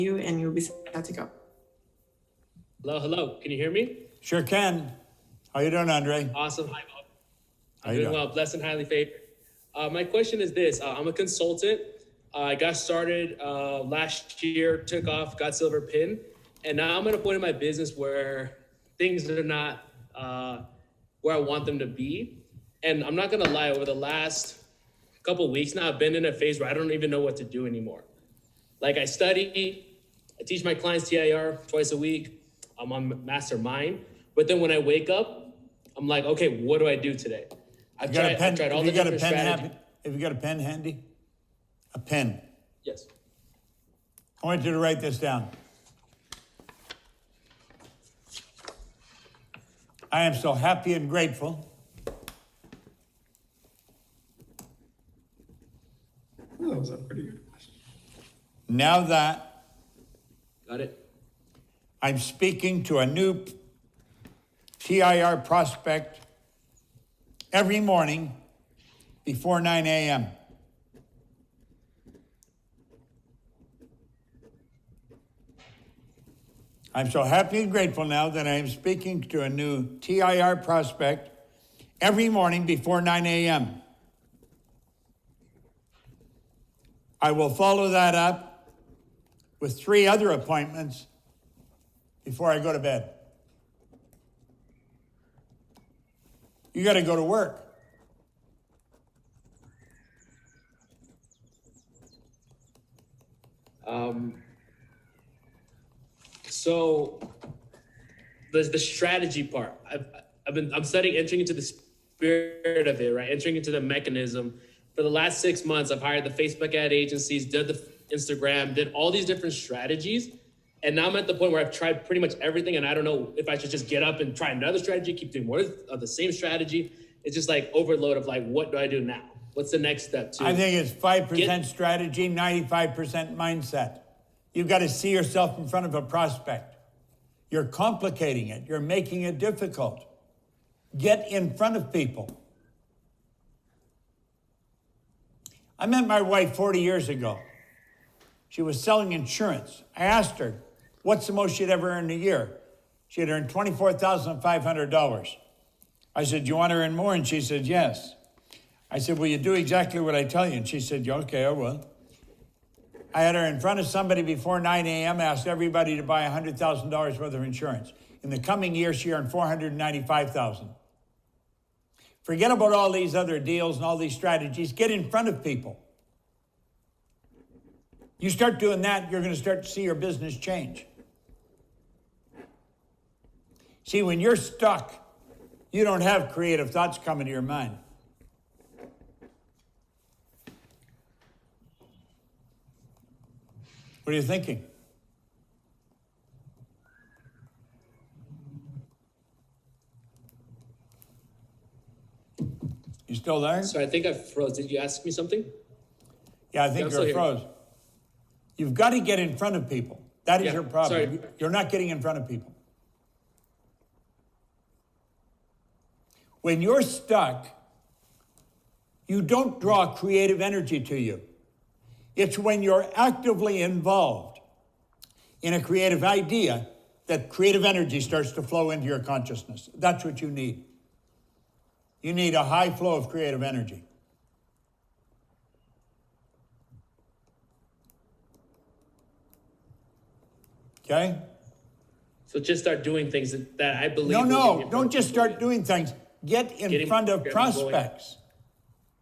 you and you'll be set to go. Hello, hello. Can you hear me? Sure can. How you doing, Andre? Awesome. Hi, Bob. How I'm you doing doing? well. Blessed and highly favored. My question is this. I'm a consultant. I got started last year, took off, got silver pin, and now I'm at a point in my business where things are not where I want them to be. And I'm not going to lie, over the last couple of weeks now, I've been in a phase where I don't even know what to do anymore. Like I study, I teach my clients TIR twice a week. I'm on Mastermind. But then when I wake up, I'm like, okay, what do I do today? I've tried all the different strategies. Have you got a pen handy? A pen. Yes. I want you to write this down. I am so happy and grateful That was a pretty good question. now that Got it? I'm speaking to a new TIR prospect every morning before 9 a.m. I'm so happy and grateful now that I am speaking to a new TIR prospect every morning before 9 a.m. I will follow that up with 3 other appointments before I go to bed. You got to go to work. So the strategy part, I'm studying, entering into the spirit of it, right? Entering into the mechanism. For the last 6 months, I've hired the Facebook ad agencies, did the Instagram, did all these different strategies. And now I'm at the point where I've tried pretty much everything. And I don't know if I should just get up and try another strategy, keep doing more of the same strategy. It's just like overload of like, what do I do now? What's the next step to? I think it's 5% strategy, 95% mindset. You've got to see yourself in front of a prospect. You're complicating it. You're making it difficult. Get in front of people. I met my wife 40 years ago. She was selling insurance. I asked her, what's the most she'd ever earned a year? She had earned $24,500. I said, do you want to earn more? And she said, yes. I said, will you do exactly what I tell you? And she said, yeah, okay, I will. I had her in front of somebody before 9 a.m., asked everybody to buy $100,000 worth of insurance. In the coming year, she earned $495,000. Forget about all these other deals and all these strategies. Get in front of people. You start doing that, you're going to start to see your business change. See, when you're stuck, you don't have creative thoughts coming to your mind. What are you thinking? You still there? So I think I froze. Did you ask me something? Yeah, I think you're froze. You've got to get in front of people. That is your problem. Sorry. You're not getting in front of people. When you're stuck, you don't draw creative energy to you. It's when you're actively involved in a creative idea that creative energy starts to flow into your consciousness. That's what you need. You need a high flow of creative energy. Okay? So just start doing things that I believe. No, don't just start doing things. Get in front of prospects.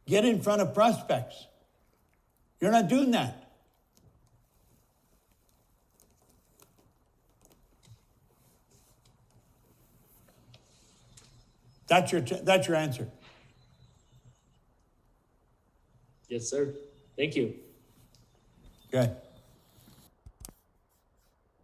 Get in front of prospects. You're not doing that. That's your answer. Yes, sir. Thank you. Good.